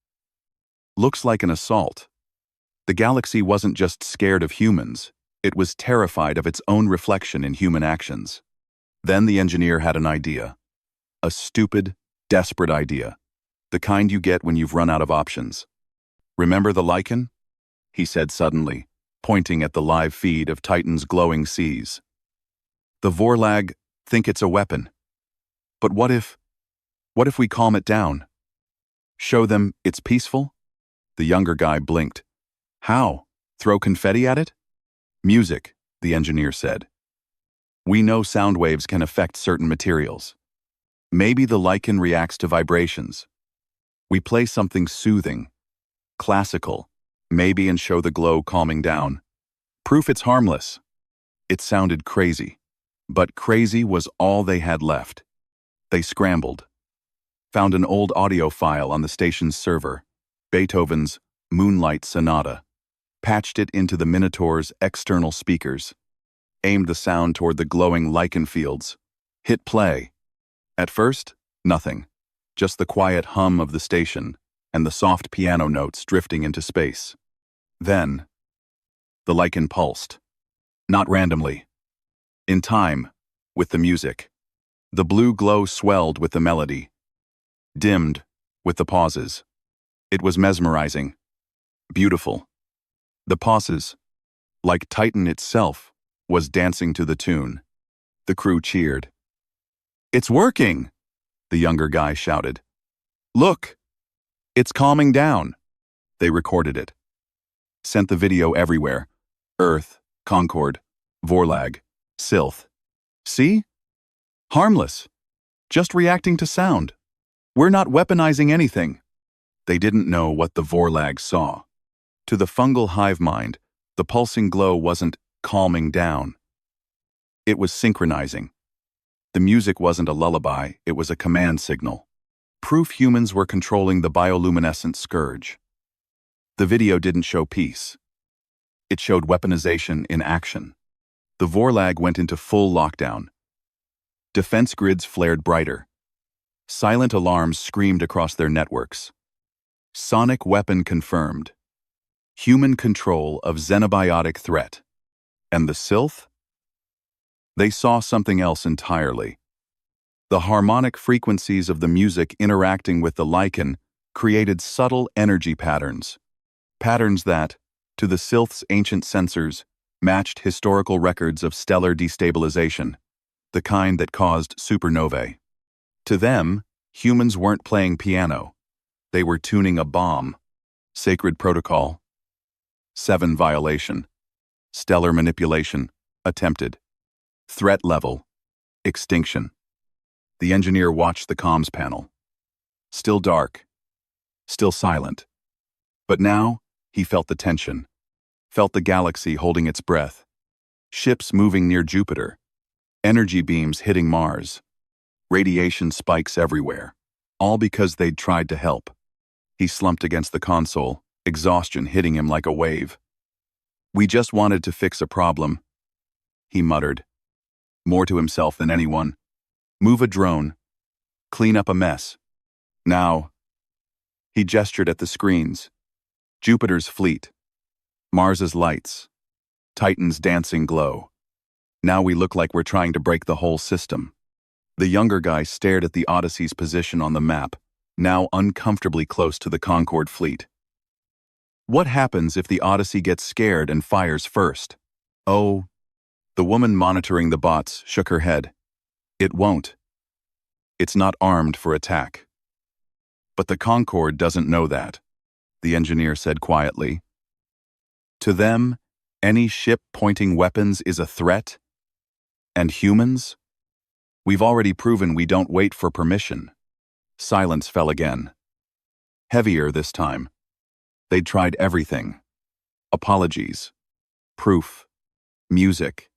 Looks like an assault. The galaxy wasn't just scared of humans, it was terrified of its own reflection in human actions. Then the engineer had an idea. A stupid, desperate idea. The kind you get when you've run out of options. "Remember the lichen?" he said suddenly, pointing at the live feed of Titan's glowing seas. "The Vorlag think it's a weapon. But what if we calm it down? Show them it's peaceful?" The younger guy blinked. "How? Throw confetti at it?" "Music," the engineer said. "We know sound waves can affect certain materials. Maybe the lichen reacts to vibrations. We play something soothing, classical, maybe, and show the glow calming down. Proof it's harmless." It sounded crazy, but crazy was all they had left. They scrambled, found an old audio file on the station's server, Beethoven's Moonlight Sonata, patched it into the Minotaur's external speakers, aimed the sound toward the glowing lichen fields, hit play. At first, nothing, just the quiet hum of the station and the soft piano notes drifting into space. Then, the lichen pulsed, not randomly. In time, with the music. The blue glow swelled with the melody, dimmed with the pauses. It was mesmerizing, beautiful. The pauses, like Titan itself, was dancing to the tune. The crew cheered. "It's working!" the younger guy shouted. "Look! It's calming down." They recorded it. Sent the video everywhere. Earth, Concorde, Vorlag, Sylph. "See? Harmless. Just reacting to sound. We're not weaponizing anything." They didn't know what the Vorlag saw. To the fungal hive mind, the pulsing glow wasn't calming down. It was synchronizing. The music wasn't a lullaby, it was a command signal. Proof humans were controlling the bioluminescent scourge. The video didn't show peace. It showed weaponization in action. The Vorlag went into full lockdown. Defense grids flared brighter. Silent alarms screamed across their networks. Sonic weapon confirmed. Human control of xenobiotic threat. And the Sylph? They saw something else entirely. The harmonic frequencies of the music interacting with the lichen created subtle energy patterns. Patterns that, to the Sylph's ancient sensors, matched historical records of stellar destabilization, the kind that caused supernovae. To them, humans weren't playing piano. They were tuning a bomb. Sacred protocol. 7 violation. Stellar manipulation. Attempted. Threat level. Extinction. The engineer watched the comms panel. Still dark. Still silent. But now, he felt the tension. Felt the galaxy holding its breath. Ships moving near Jupiter. Energy beams hitting Mars. Radiation spikes everywhere. All because they'd tried to help. He slumped against the console, exhaustion hitting him like a wave. "We just wanted to fix a problem," he muttered, more to himself than anyone. "Move a drone. Clean up a mess. Now." He gestured at the screens. Jupiter's fleet. Mars's lights. Titan's dancing glow. "Now we look like we're trying to break the whole system." The younger guy stared at the Odyssey's position on the map, now uncomfortably close to the Concorde fleet. What happens if the Odyssey gets scared and fires first? Oh, the woman monitoring the bots shook her head. It won't. It's not armed for attack. But the Concorde doesn't know that, the engineer said quietly. To them, any ship pointing weapons is a threat. And humans? We've already proven we don't wait for permission. Silence fell again. Heavier this time. They'd tried everything. Apologies. Proof. Music.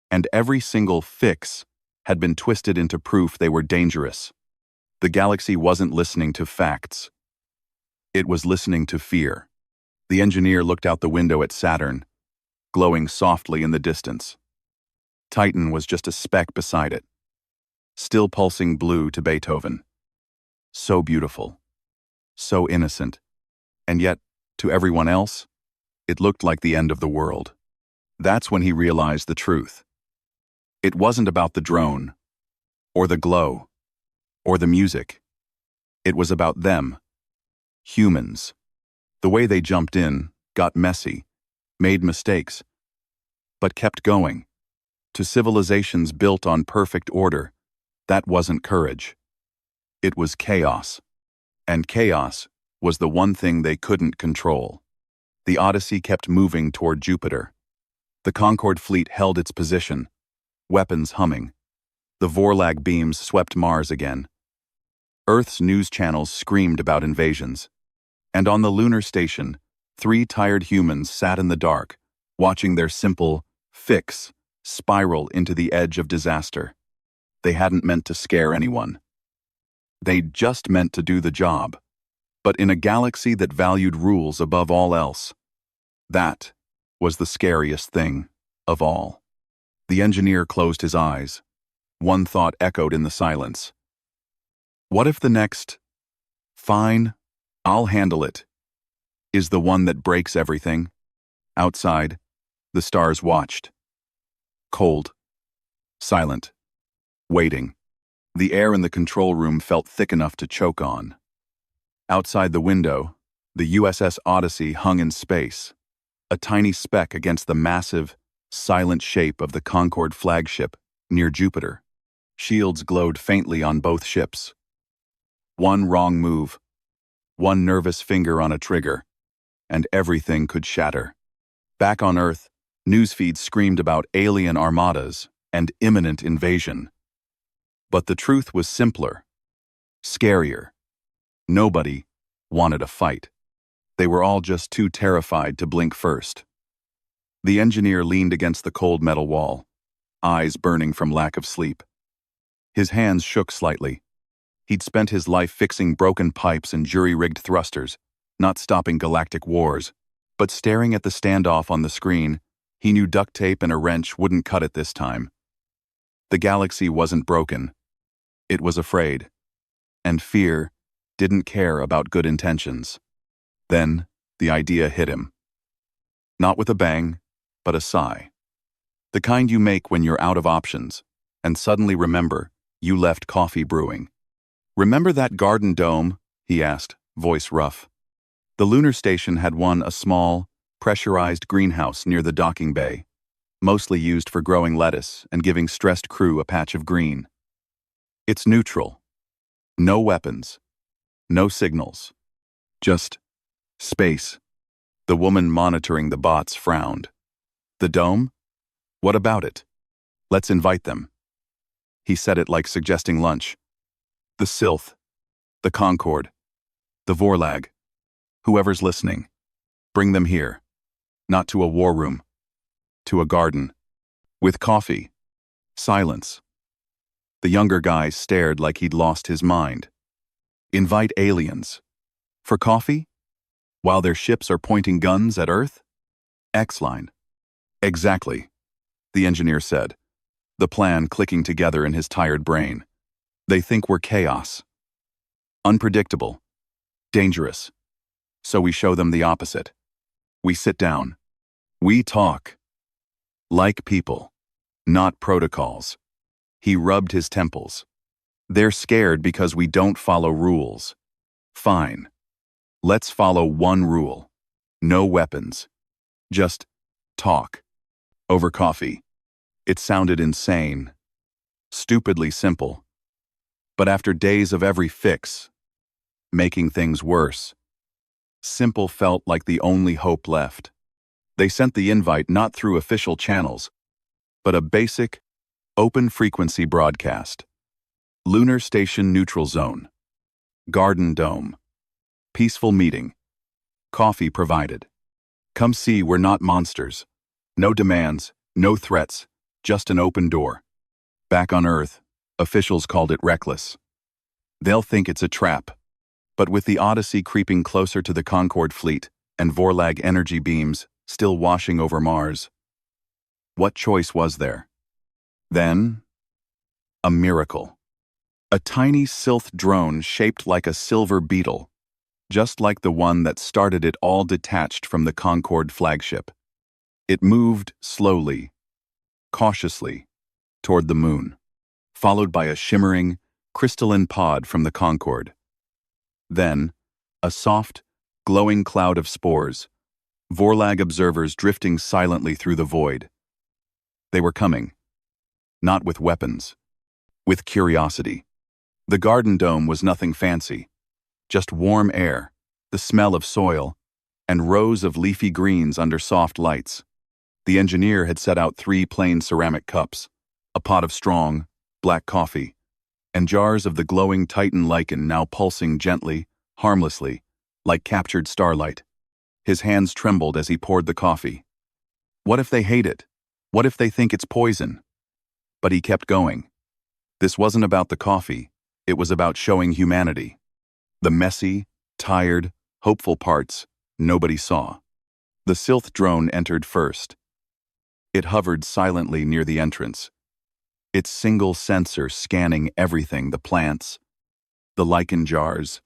And every single fix had been twisted into proof they were dangerous. The galaxy wasn't listening to facts. It was listening to fear. The engineer looked out the window at Saturn, glowing softly in the distance. Titan was just a speck beside it, still pulsing blue to Beethoven. So beautiful. So innocent. And yet, to everyone else, it looked like the end of the world. That's when he realized the truth. It wasn't about the drone, or the glow, or the music. It was about them. Humans. The way they jumped in, got messy, made mistakes, but kept going. To civilizations built on perfect order, that wasn't courage. It was chaos. And chaos was the one thing they couldn't control. The Odyssey kept moving toward Jupiter. The Concorde fleet held its position, weapons humming. The Vorlag beams swept Mars again. Earth's news channels screamed about invasions. And on the lunar station, 3 tired humans sat in the dark, watching their simple fix spiral into the edge of disaster. They hadn't meant to scare anyone. They'd just meant to do the job. But in a galaxy that valued rules above all else, that was the scariest thing of all. The engineer closed his eyes. One thought echoed in the silence. What if the next, "Fine, I'll handle it," is the one that breaks everything? Outside, the stars watched. Cold. Silent. Waiting. The air in the control room felt thick enough to choke on. Outside the window, the USS Odyssey hung in space, a tiny speck against the massive, silent shape of the Concorde flagship near Jupiter. Shields glowed faintly on both ships. One wrong move, one nervous finger on a trigger, and everything could shatter. Back on Earth, newsfeeds screamed about alien armadas and imminent invasion. But the truth was simpler, scarier. Nobody wanted a fight. They were all just too terrified to blink first. The engineer leaned against the cold metal wall, eyes burning from lack of sleep. His hands shook slightly. He'd spent his life fixing broken pipes and jury-rigged thrusters, not stopping galactic wars. But staring at the standoff on the screen, he knew duct tape and a wrench wouldn't cut it this time. The galaxy wasn't broken. It was afraid. And fear didn't care about good intentions. Then, the idea hit him. Not with a bang, but a sigh. The kind you make when you're out of options, and suddenly remember, you left coffee brewing. "Remember that garden dome?" he asked, voice rough. The lunar station had a small, pressurized greenhouse near the docking bay, mostly used for growing lettuce and giving stressed crew a patch of green. It's neutral. No weapons. No signals. Just space. The woman monitoring the bots frowned. "The dome? What about it? Let's invite them." He said it like suggesting lunch. "The Sylph. The Concord. The Vorlag. Whoever's listening. Bring them here. Not to a war room. To a garden. With coffee. Silence." The younger guy stared like he'd lost his mind. Invite aliens. For coffee? While their ships are pointing guns at Earth? X-line. Exactly, the engineer said, the plan clicking together in his tired brain. They think we're chaos. Unpredictable. Dangerous. So we show them the opposite. We sit down. We talk. Like people. Not protocols. He rubbed his temples. They're scared because we don't follow rules. Fine. Let's follow one rule. No weapons. Just talk. Over coffee. It sounded insane. Stupidly simple. But after days of every fix, making things worse, simple felt like the only hope left. They sent the invite not through official channels, but a basic, open-frequency broadcast. Lunar Station Neutral Zone. Garden Dome. Peaceful meeting. Coffee provided. Come see, we're not monsters. No demands, no threats, just an open door. Back on Earth, officials called it reckless. They'll think it's a trap. But with the Odyssey creeping closer to the Concord fleet and Vorlag energy beams still washing over Mars, what choice was there? Then, a miracle. A tiny Sylph drone shaped like a silver beetle, just like the one that started it all, detached from the Concord flagship. It moved slowly, cautiously, toward the moon, followed by a shimmering, crystalline pod from the Concord. Then, a soft, glowing cloud of spores, Vorlag observers drifting silently through the void. They were coming, not with weapons, with curiosity. The garden dome was nothing fancy, just warm air, the smell of soil, and rows of leafy greens under soft lights. The engineer had set out 3 plain ceramic cups, a pot of strong, black coffee, and jars of the glowing Titan lichen now pulsing gently, harmlessly, like captured starlight. His hands trembled as he poured the coffee. What if they hate it? What if they think it's poison? But he kept going. This wasn't about the coffee, it was about showing humanity. The messy, tired, hopeful parts nobody saw. The Sylph drone entered first. It hovered silently near the entrance, its single sensor scanning everything: the plants, the lichen jars,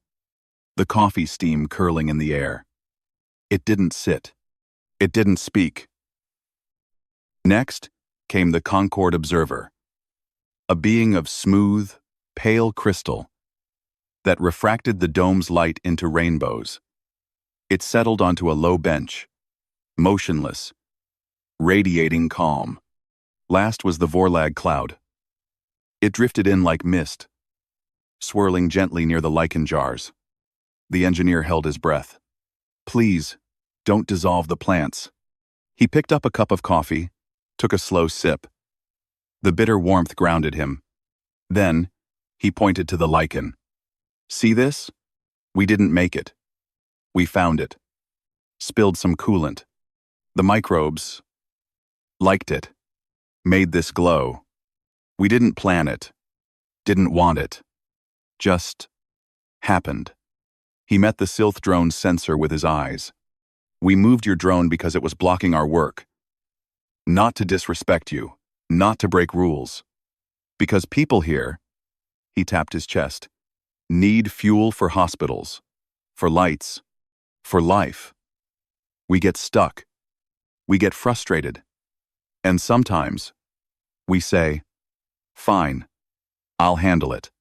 the coffee steam curling in the air. It didn't sit. It didn't speak. Next came the Concord observer, a being of smooth, pale crystal that refracted the dome's light into rainbows. It settled onto a low bench, motionless, radiating calm. Last was the Vorlag cloud. It drifted in like mist, swirling gently near the lichen jars. The engineer held his breath. Please, don't dissolve the plants. He picked up a cup of coffee, took a slow sip. The bitter warmth grounded him. Then, He pointed to the lichen. See this? We didn't make it. We found it. Spilled some coolant. The microbes liked it. Made this glow. We didn't plan it. Didn't want it. Just happened. He met the Sylph drone's sensor with his eyes. We moved your drone because it was blocking our work. Not to disrespect you. Not to break rules. Because people here, he tapped his chest, need fuel for hospitals, for lights, for life. We get stuck. We get frustrated. And sometimes, we say, fine, I'll handle it.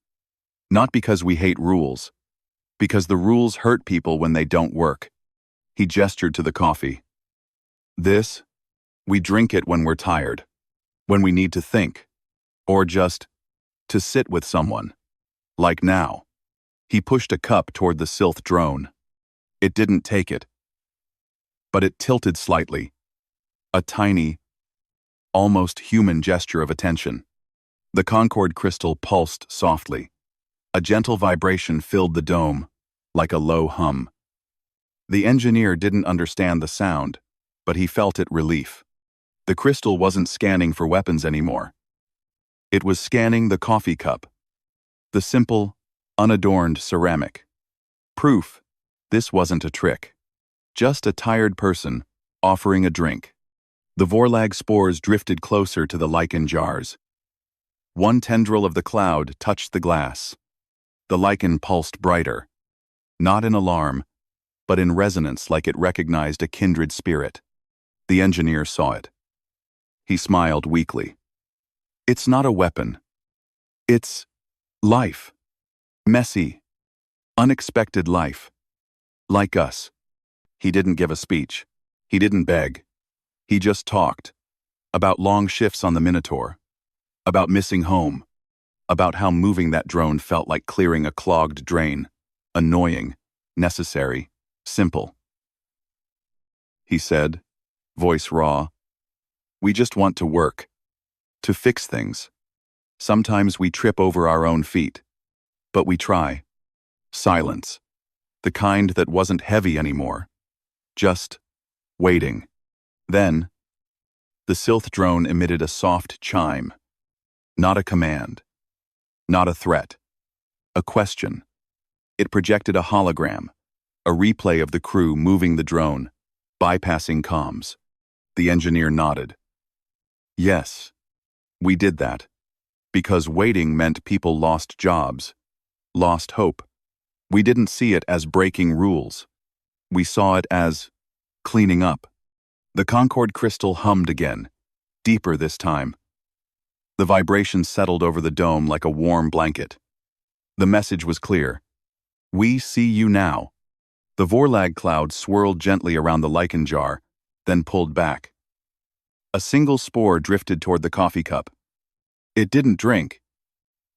Not because we hate rules, because the rules hurt people when they don't work. He gestured to the coffee. This, we drink it when we're tired, when we need to think, or just to sit with someone. Like now. He pushed a cup toward the Sylph drone. It didn't take it. But it tilted slightly. A tiny, almost human gesture of attention. The Concord crystal pulsed softly. A gentle vibration filled the dome, like a low hum. The engineer didn't understand the sound, but he felt it relief. The crystal wasn't scanning for weapons anymore. It was scanning the coffee cup. The simple, unadorned ceramic. Proof this wasn't a trick. Just a tired person offering a drink. The Vorlag spores drifted closer to the lichen jars. One tendril of the cloud touched the glass. The lichen pulsed brighter. Not in alarm, but in resonance like it recognized a kindred spirit. The engineer saw it. He smiled weakly. It's not a weapon. It's life. Messy, unexpected life. Like us. He didn't give a speech. He didn't beg. He just talked. About long shifts on the Minotaur. About missing home. About how moving that drone felt like clearing a clogged drain. Annoying, necessary, simple. He said, voice raw, we just want to work. To fix things. Sometimes we trip over our own feet. But we try. Silence. The kind that wasn't heavy anymore. Just waiting. Then, the Sylph drone emitted a soft chime. Not a command. Not a threat. A question. It projected a hologram, a replay of the crew moving the drone, bypassing comms. The engineer nodded. Yes, we did that. Because waiting meant people lost jobs, lost hope. We didn't see it as breaking rules. We saw it as cleaning up. The Concord crystal hummed again, deeper this time. The vibration settled over the dome like a warm blanket. The message was clear. We see you now. The Vorlag cloud swirled gently around the lichen jar, then pulled back. A single spore drifted toward the coffee cup. It didn't drink.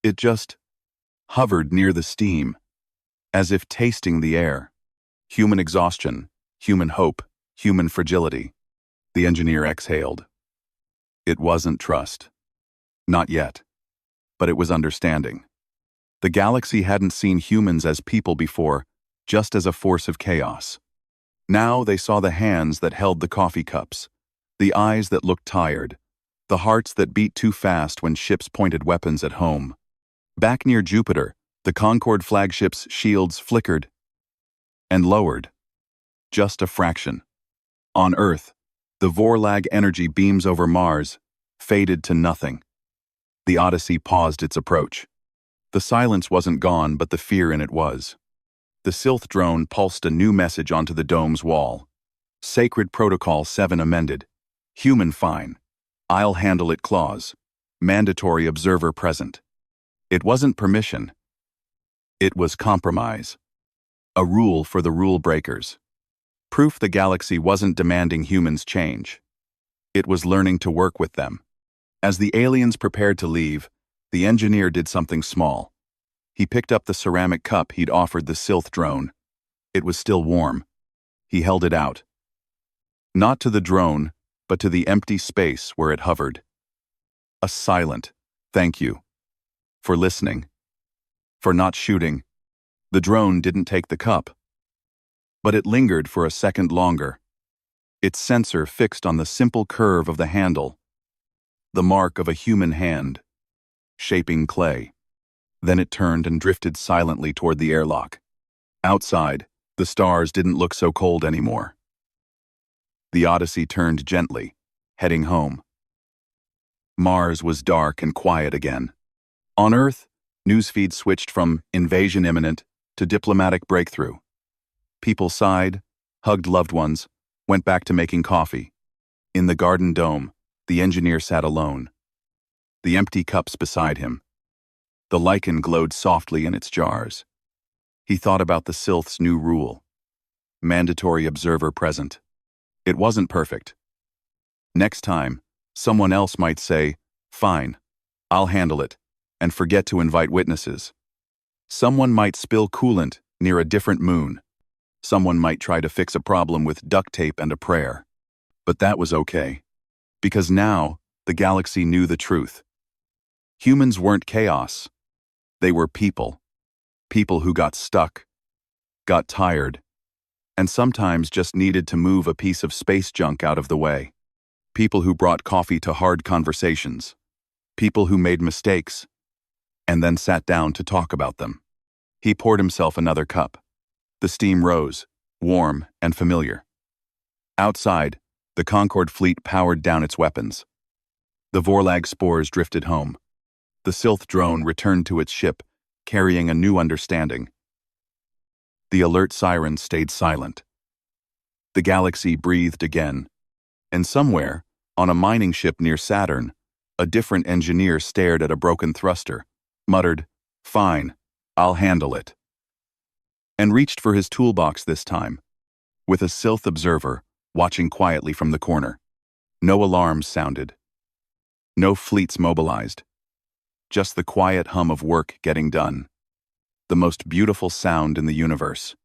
It just hovered near the steam, as if tasting the air. Human exhaustion, human hope, human fragility. The engineer exhaled. It wasn't trust. Not yet. But it was understanding. The galaxy hadn't seen humans as people before, just as a force of chaos. Now they saw the hands that held the coffee cups, the eyes that looked tired, the hearts that beat too fast when ships pointed weapons at home. Back near Jupiter, the Concord flagship's shields flickered and lowered. Just a fraction. On Earth, the Vorlag energy beams over Mars faded to nothing. The Odyssey paused its approach. The silence wasn't gone, but the fear in it was. The Sylph drone pulsed a new message onto the dome's wall. Sacred Protocol 7 amended. Human fine. I'll handle it clause. Mandatory observer present. It wasn't permission. It was compromise. A rule for the rule breakers. Proof the galaxy wasn't demanding humans change. It was learning to work with them. As the aliens prepared to leave, the engineer did something small. He picked up the ceramic cup he'd offered the Sylph drone. It was still warm. He held it out. Not to the drone, but to the empty space where it hovered. A silent, thank you. For listening. for not shooting. The drone didn't take the cup. But it lingered for a second longer, its sensor fixed on the simple curve of the handle, the mark of a human hand, shaping clay. Then it turned and drifted silently toward the airlock. Outside, the stars didn't look so cold anymore. The Odyssey turned gently, heading home. Mars was dark and quiet again. On Earth, newsfeed switched from invasion imminent to diplomatic breakthrough. People sighed, hugged loved ones, went back to making coffee. In the garden dome, the engineer sat alone, the empty cups beside him. The lichen glowed softly in its jars. He thought about the Sylph's new rule. Mandatory observer present. It wasn't perfect. Next time, someone else might say, "Fine, I'll handle it," and forget to invite witnesses. Someone might spill coolant near a different moon. Someone might try to fix a problem with duct tape and a prayer. But that was okay. Because now, the galaxy knew the truth. Humans weren't chaos. They were people. People who got stuck, got tired, and sometimes just needed to move a piece of space junk out of the way. People who brought coffee to hard conversations. People who made mistakes, and then sat down to talk about them. He poured himself another cup. The steam rose, warm and familiar. Outside, the Concorde fleet powered down its weapons. The Vorlag spores drifted home. The Sylph drone returned to its ship, carrying a new understanding. The alert sirens stayed silent. The galaxy breathed again. And somewhere, on a mining ship near Saturn, a different engineer stared at a broken thruster, muttered, "Fine, I'll handle it," and reached for his toolbox this time, with a Sylph observer watching quietly from the corner. No alarms sounded. No fleets mobilized. Just the quiet hum of work getting done. The most beautiful sound in the universe.